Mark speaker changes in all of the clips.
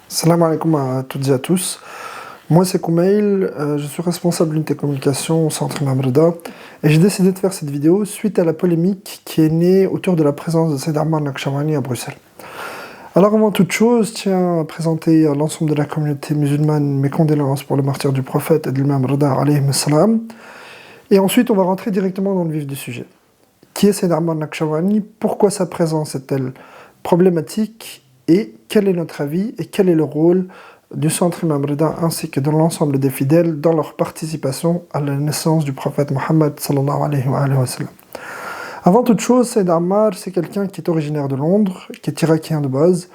Speaker 1: Salam alaikum à toutes et à tous. Moi c'est Koumail, je suis responsable d'unité communication au centre Imam Rida et j'ai décidé de faire cette vidéo suite à la polémique qui est née autour de la présence de Saïd Ammar Nakshawani à Bruxelles. Alors avant toute chose, je tiens à présenter à l'ensemble de la communauté musulmane mes condoléances pour le martyre du prophète et de l'imam Rida alayhi salam. Et ensuite on va rentrer directement dans le vif du sujet. Qui est Saïd Ammar Nakshawani? Pourquoi sa présence est-elle problématique? Et quel est notre avis et quel est le rôle du centre Imam Rida ainsi que de l'ensemble des fidèles dans leur participation à la naissance du prophète Mohammed sallallahu alayhi wa sallam. Avant toute chose, Saïd Ammar, c'est quelqu'un qui est originaire de Londres, qui est irakien de base.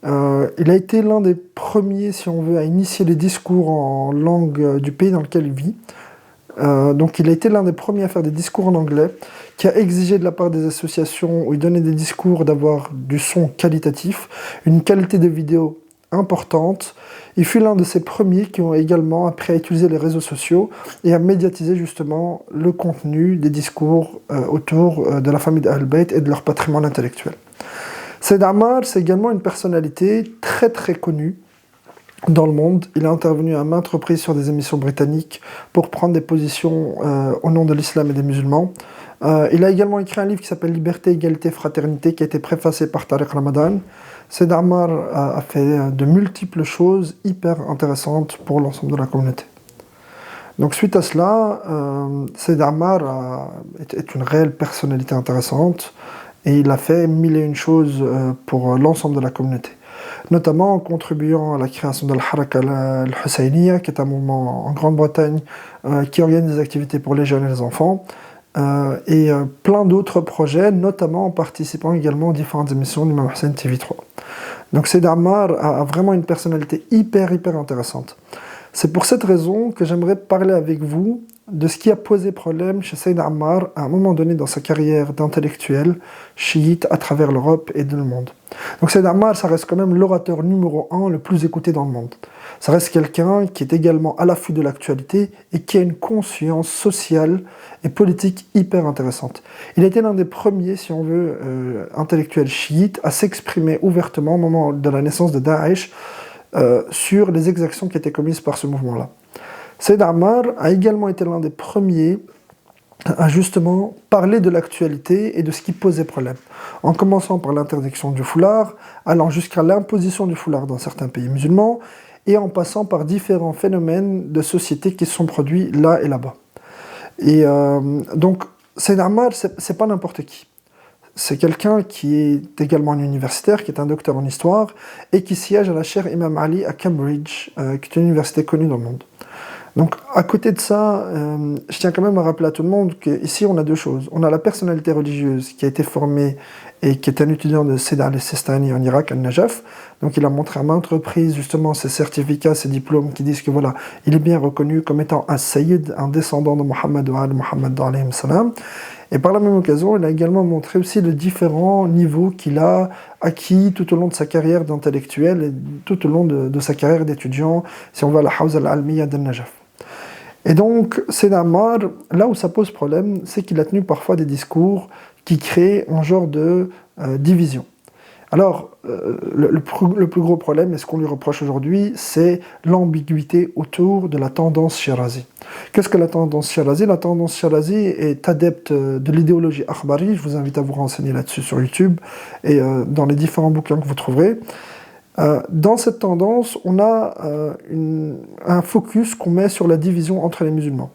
Speaker 1: Il a été l'un des premiers, si on veut, à initier les discours en langue du pays dans lequel il vit. Donc il a été l'un des premiers à faire des discours en anglais, qui a exigé de la part des associations où il donnait des discours d'avoir du son qualitatif, une qualité de vidéo importante. Il fut l'un de ces premiers qui ont également appris à utiliser les réseaux sociaux et à médiatiser justement le contenu des discours autour de la famille d'Ahl-Bayt et de leur patrimoine intellectuel. Saïd Ammar, c'est également une personnalité très très connue dans le monde. Il a intervenu à maintes reprises sur des émissions britanniques pour prendre des positions au nom de l'islam et des musulmans. Il a également écrit un livre qui s'appelle Liberté, Égalité, Fraternité, qui a été préfacé par Tariq Ramadan. Saïd Ammar a fait de multiples choses hyper intéressantes pour l'ensemble de la communauté. Donc suite à cela, Saïd Ammar est une réelle personnalité intéressante et il a fait mille et une choses pour l'ensemble de la communauté, notamment en contribuant à la création de l'Haraka al-Husayniya, qui est un mouvement en Grande-Bretagne qui organise des activités pour les jeunes et les enfants, et plein d'autres projets, notamment en participant également aux différentes émissions du Imam Hussein TV3. Donc Saïd Ammar a vraiment une personnalité hyper intéressante. C'est pour cette raison que j'aimerais parler avec vous de ce qui a posé problème chez Saïd Ammar à un moment donné dans sa carrière d'intellectuel chiite à travers l'Europe et dans le monde. Donc Saïd Ammar, ça reste quand même l'orateur numéro 1 le plus écouté dans le monde. Ça reste quelqu'un qui est également à l'affût de l'actualité et qui a une conscience sociale et politique hyper intéressante. Il était l'un des premiers, si on veut, intellectuels chiites à s'exprimer ouvertement au moment de la naissance de Daesh sur les exactions qui étaient commises par ce mouvement-là. Saïd Ammar a également été l'un des premiers à justement parler de l'actualité et de ce qui posait problème, en commençant par l'interdiction du foulard, allant jusqu'à l'imposition du foulard dans certains pays musulmans, et en passant par différents phénomènes de société qui se sont produits là et là-bas. Et donc, Saïd Ammar, c'est pas n'importe qui. C'est quelqu'un qui est également un universitaire, qui est un docteur en histoire, et qui siège à la chaire Imam Ali à Cambridge, qui est une université connue dans le monde. Donc, à côté de ça, je tiens quand même à rappeler à tout le monde qu'ici, on a deux choses. On a la personnalité religieuse qui a été formée et qui est un étudiant de Saïd al-Sistani en Irak, al-Najaf. Donc, il a montré à maintes reprises, justement, ses certificats, ses diplômes qui disent que voilà, il est bien reconnu comme étant un Sayyid, un descendant de Mohammed wa al-Muhammad alayhi salam. Et par la même occasion, il a également montré aussi les différents niveaux qu'il a acquis tout au long de sa carrière d'intellectuel et tout au long de sa carrière d'étudiant, si on va à la Hawza al-Almiya d'al-Najaf. Et donc, Saïd Ammar, là où ça pose problème, c'est qu'il a tenu parfois des discours qui créent un genre de division. Alors, le plus gros problème, et ce qu'on lui reproche aujourd'hui, c'est l'ambiguïté autour de la tendance Shirazi. Qu'est-ce que la tendance Shirazi? La tendance Shirazi est adepte de l'idéologie Akhbari. Je vous invite à vous renseigner là-dessus sur YouTube et dans les différents bouquins que vous trouverez. Dans cette tendance, on a un focus qu'on met sur la division entre les musulmans,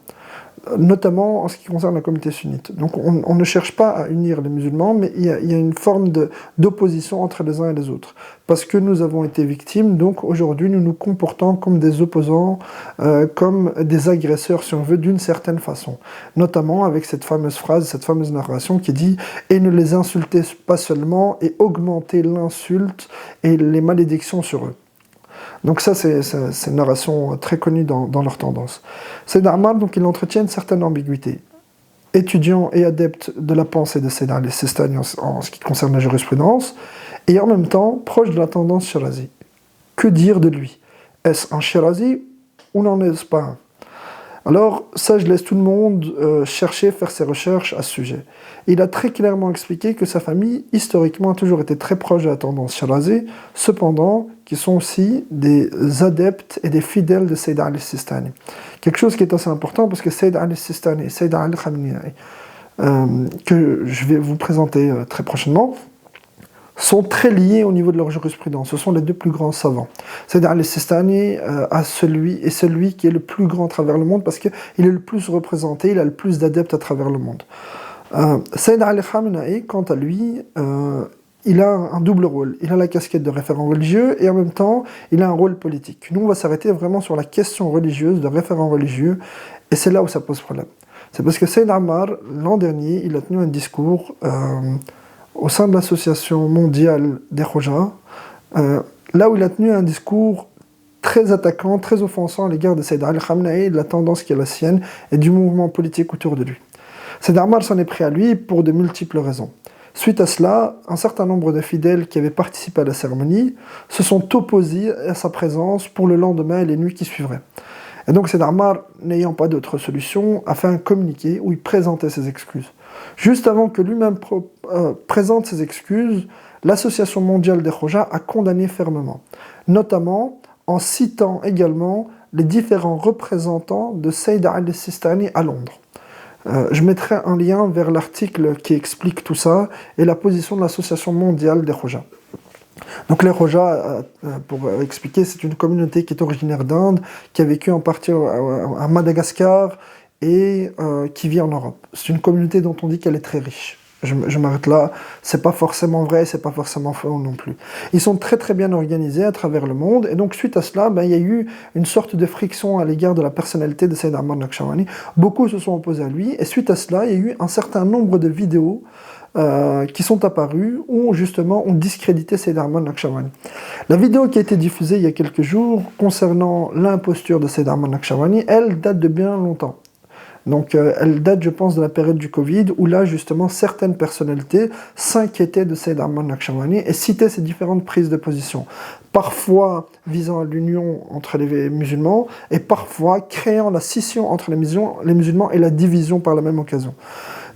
Speaker 1: notamment en ce qui concerne la communauté sunnite. Donc on ne cherche pas à unir les musulmans, mais il y a une forme d'opposition entre les uns et les autres. Parce que nous avons été victimes, donc aujourd'hui nous nous comportons comme des opposants, comme des agresseurs si on veut, d'une certaine façon. Notamment avec cette fameuse phrase, cette fameuse narration qui dit « Et ne les insultez pas seulement, et augmentez l'insulte et les malédictions sur eux ». Donc ça, c'est une narration très connue dans leur tendance. Saïd Ammar, donc, il entretient une certaine ambiguïté. Étudiant et adepte de la pensée de Saïd al-Sistani en ce qui concerne la jurisprudence, et en même temps proche de la tendance Shirazi. Que dire de lui? Est-ce un Shirazi ou n'en est-ce pas un? Alors, ça, je laisse tout le monde chercher, faire ses recherches à ce sujet. Il a très clairement expliqué que sa famille, historiquement, a toujours été très proche de la tendance Shirazi, cependant, qui sont aussi des adeptes et des fidèles de Sayyid Ali Sistani. Quelque chose qui est assez important, parce que Sayyid Ali Sistani et Sayyid Ali Khamenei, que je vais vous présenter très prochainement, sont très liés au niveau de leur jurisprudence. Ce sont les deux plus grands savants. Sayyid Ali Sistani est celui qui est le plus grand à travers le monde parce qu'il est le plus représenté, il a le plus d'adeptes à travers le monde. Sayyid Ali Khamenei, quant à lui, il a un double rôle. Il a la casquette de référent religieux et en même temps, il a un rôle politique. Nous, on va s'arrêter vraiment sur la question religieuse de référent religieux et c'est là où ça pose problème. C'est parce que Sayyid Ammar, l'an dernier, il a tenu un discours au sein de l'association mondiale des Khoja, là où il a tenu un discours très attaquant, très offensant à l'égard de Sayyid Ali Khamenei, de la tendance qui est la sienne et du mouvement politique autour de lui. Sayyid Ammar s'en est pris à lui pour de multiples raisons. Suite à cela, un certain nombre de fidèles qui avaient participé à la cérémonie se sont opposés à sa présence pour le lendemain et les nuits qui suivraient. Et donc Sayyid Ammar, n'ayant pas d'autre solution, a fait un communiqué où il présentait ses excuses. Juste avant que lui-même présente ses excuses, l'Association mondiale des Khoja a condamné fermement, notamment en citant également les différents représentants de Sayyid Ali Sistani à Londres. Je mettrai un lien vers l'article qui explique tout ça et la position de l'Association mondiale des Khoja. Donc les Khoja, pour expliquer, c'est une communauté qui est originaire d'Inde, qui a vécu en partie à Madagascar et qui vit en Europe. C'est une communauté dont on dit qu'elle est très riche. Je m'arrête là, c'est pas forcément vrai, c'est pas forcément faux non plus. Ils sont très très bien organisés à travers le monde, et donc suite à cela, il y a eu une sorte de friction à l'égard de la personnalité de Sayyid Ammar Nakshawani. Beaucoup se sont opposés à lui, et suite à cela, il y a eu un certain nombre de vidéos qui sont apparues où justement on discréditait Sayyid Ammar Nakshawani. La vidéo qui a été diffusée il y a quelques jours concernant l'imposture de Sayyid Ammar Nakshawani, elle date de bien longtemps. Donc elle date, je pense, de la période du Covid, où là, justement, certaines personnalités s'inquiétaient de Sayyid Ammar Nakshawani et citaient ces différentes prises de position, parfois visant à l'union entre les musulmans, et parfois créant la scission entre les musulmans et la division par la même occasion.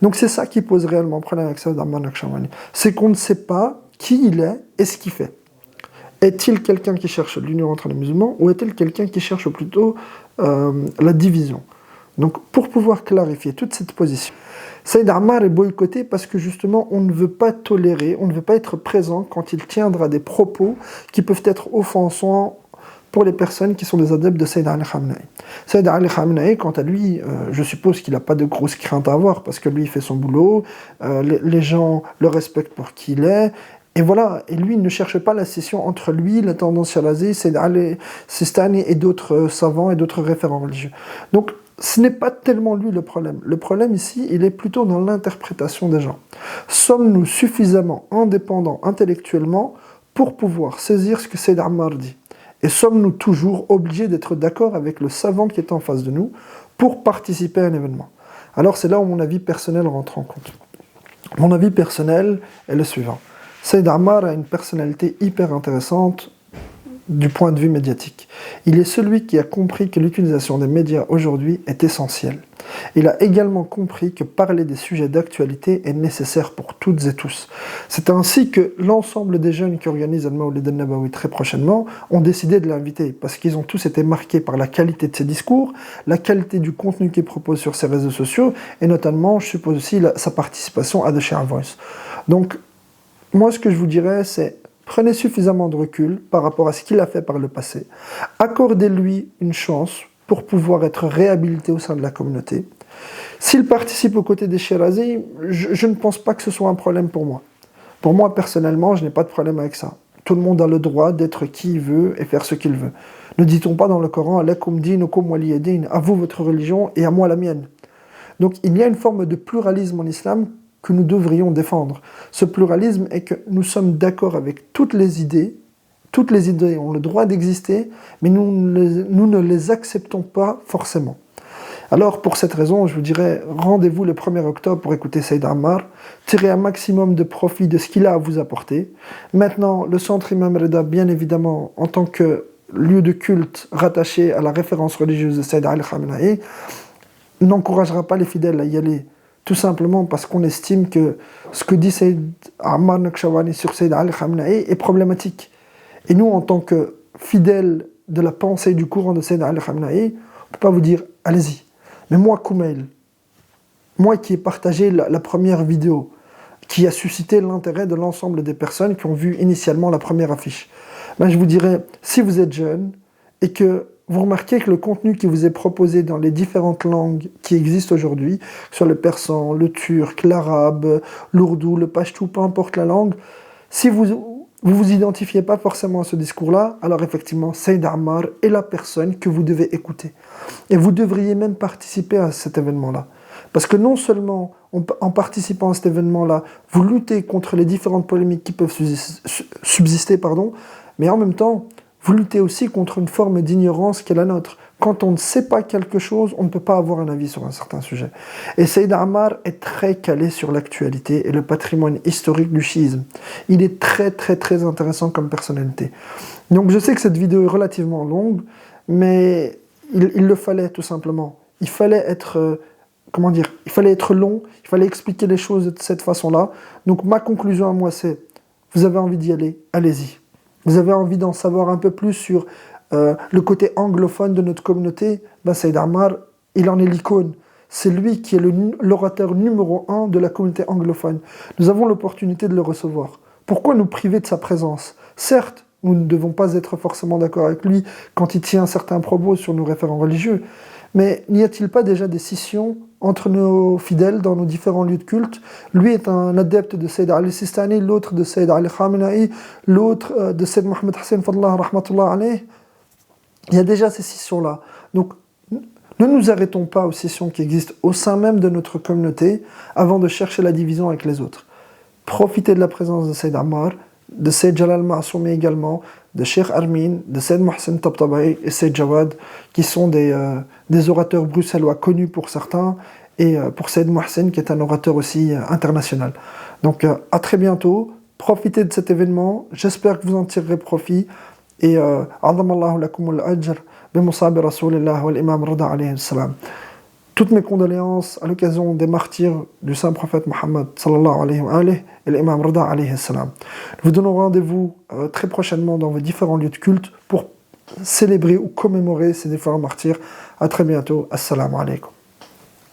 Speaker 1: Donc c'est ça qui pose réellement problème avec Sayyid Ammar Nakshawani. C'est qu'on ne sait pas qui il est et ce qu'il fait. Est-il quelqu'un qui cherche l'union entre les musulmans, ou est-il quelqu'un qui cherche plutôt la division ? Donc, pour pouvoir clarifier toute cette position, Sayyid Ammar est boycotté parce que justement, on ne veut pas tolérer, on ne veut pas être présent quand il tiendra des propos qui peuvent être offensants pour les personnes qui sont des adeptes de Sayyid Ali Khamenei. Sayyid Ali Khamenei, quant à lui, je suppose qu'il n'a pas de grosses craintes à avoir parce que lui, il fait son boulot, les gens le respectent pour qui il est. Et voilà, et lui, il ne cherche pas la scission entre lui, la tendance Shirazi, Sayyid Ali Sistani et d'autres savants et d'autres référents religieux. Donc, ce n'est pas tellement lui le problème. Le problème ici, il est plutôt dans l'interprétation des gens. Sommes-nous suffisamment indépendants intellectuellement pour pouvoir saisir ce que Sayyid Ammar dit ? Et sommes-nous toujours obligés d'être d'accord avec le savant qui est en face de nous pour participer à un événement ? Alors c'est là où mon avis personnel rentre en compte. Mon avis personnel est le suivant. Sayyid Ammar a une personnalité hyper intéressante du point de vue médiatique. Il est celui qui a compris que l'utilisation des médias aujourd'hui est essentielle. Il a également compris que parler des sujets d'actualité est nécessaire pour toutes et tous. C'est ainsi que l'ensemble des jeunes qui organisent Al-Mawlid al-Nabawi très prochainement ont décidé de l'inviter, parce qu'ils ont tous été marqués par la qualité de ses discours, la qualité du contenu qu'il propose sur ses réseaux sociaux, et notamment, je suppose aussi, sa participation à The Share Voice. Donc, moi, ce que je vous dirais, c'est prenez suffisamment de recul par rapport à ce qu'il a fait par le passé. Accordez-lui une chance pour pouvoir être réhabilité au sein de la communauté. S'il participe aux côtés des Shirazi, je ne pense pas que ce soit un problème pour moi. Pour moi, personnellement, je n'ai pas de problème avec ça. Tout le monde a le droit d'être qui il veut et faire ce qu'il veut. Ne dit-on pas dans le Coran « Lakum dinukum waliya din » à vous votre religion et à moi la mienne. Donc il y a une forme de pluralisme en islam que nous devrions défendre. Ce pluralisme est que nous sommes d'accord avec toutes les idées ont le droit d'exister, mais nous ne les acceptons pas forcément. Alors pour cette raison, je vous dirais, rendez-vous le 1er octobre pour écouter Sayyid Ammar, tirez un maximum de profit de ce qu'il a à vous apporter. Maintenant, le centre Imam Reda, bien évidemment, en tant que lieu de culte rattaché à la référence religieuse de Sayyid Ali Khamenei n'encouragera pas les fidèles à y aller. Tout simplement parce qu'on estime que ce que dit Sayyid Ammar Nakshawani sur Sayyid Ali Khamenei est problématique. Et nous, en tant que fidèles de la pensée du courant de Sayyid Ali Khamenei, on ne peut pas vous dire « allez-y ». Mais moi, Kumail, moi qui ai partagé la première vidéo, qui a suscité l'intérêt de l'ensemble des personnes qui ont vu initialement la première affiche, ben je vous dirais, si vous êtes jeune et que vous remarquez que le contenu qui vous est proposé dans les différentes langues qui existent aujourd'hui, sur le persan, le turc, l'arabe, l'ourdou, le pachtou, peu importe la langue, si vous identifiez pas forcément à ce discours-là, alors effectivement, Sayyid Ammar est la personne que vous devez écouter. Et vous devriez même participer à cet événement-là. Parce que non seulement, en participant à cet événement-là, vous luttez contre les différentes polémiques qui peuvent subsister, mais en même temps, vous luttez aussi contre une forme d'ignorance qui est la nôtre. Quand on ne sait pas quelque chose, on ne peut pas avoir un avis sur un certain sujet. Et Sayyid Ammar est très calé sur l'actualité et le patrimoine historique du chiisme. Il est très très très intéressant comme personnalité. Donc je sais que cette vidéo est relativement longue, mais il le fallait tout simplement. Il fallait être... il fallait être long, il fallait expliquer les choses de cette façon-là. Donc ma conclusion à moi c'est, vous avez envie d'y aller, allez-y. Vous avez envie d'en savoir un peu plus sur le côté anglophone de notre communauté, Sayyid Ammar, il en est l'icône. C'est lui qui est l'orateur numéro 1 de la communauté anglophone. Nous avons l'opportunité de le recevoir. Pourquoi nous priver de sa présence? Certes, nous ne devons pas être forcément d'accord avec lui quand il tient certains propos sur nos référents religieux, mais n'y a-t-il pas déjà des scissions entre nos fidèles dans nos différents lieux de culte? Lui est un adepte de Sayyid Ali Sistani, l'autre de Sayyid Ali Khamenei, l'autre de Sayyid Mohammed Hassan Fadlah, rahmatullah alayh. Il y a déjà ces scissions-là. Donc, ne nous arrêtons pas aux scissions qui existent au sein même de notre communauté avant de chercher la division avec les autres. Profitez de la présence de Sayyid Ammar, de Sayyid Jalal Ma'soumi également, de Cheikh Armin, de Sayyid Mohsen Tabtabai et Sayyid Jawad, qui sont des orateurs bruxellois connus pour certains, et pour Sayyid Mohsen qui est un orateur aussi international. Donc à très bientôt, profitez de cet événement, j'espère que vous en tirerez profit, et A'adhamallahu lakum al-ajr bimusabi Rasulillah wal Imam Rida alayhi salam. Toutes mes condoléances à l'occasion des martyrs du saint prophète Mohammed sallallahu alayhi wa alayhi et l'imam Rida alayhi salam. Nous vous donnons rendez-vous très prochainement dans vos différents lieux de culte pour célébrer ou commémorer ces différents martyrs. À très bientôt. Assalamu alaikum.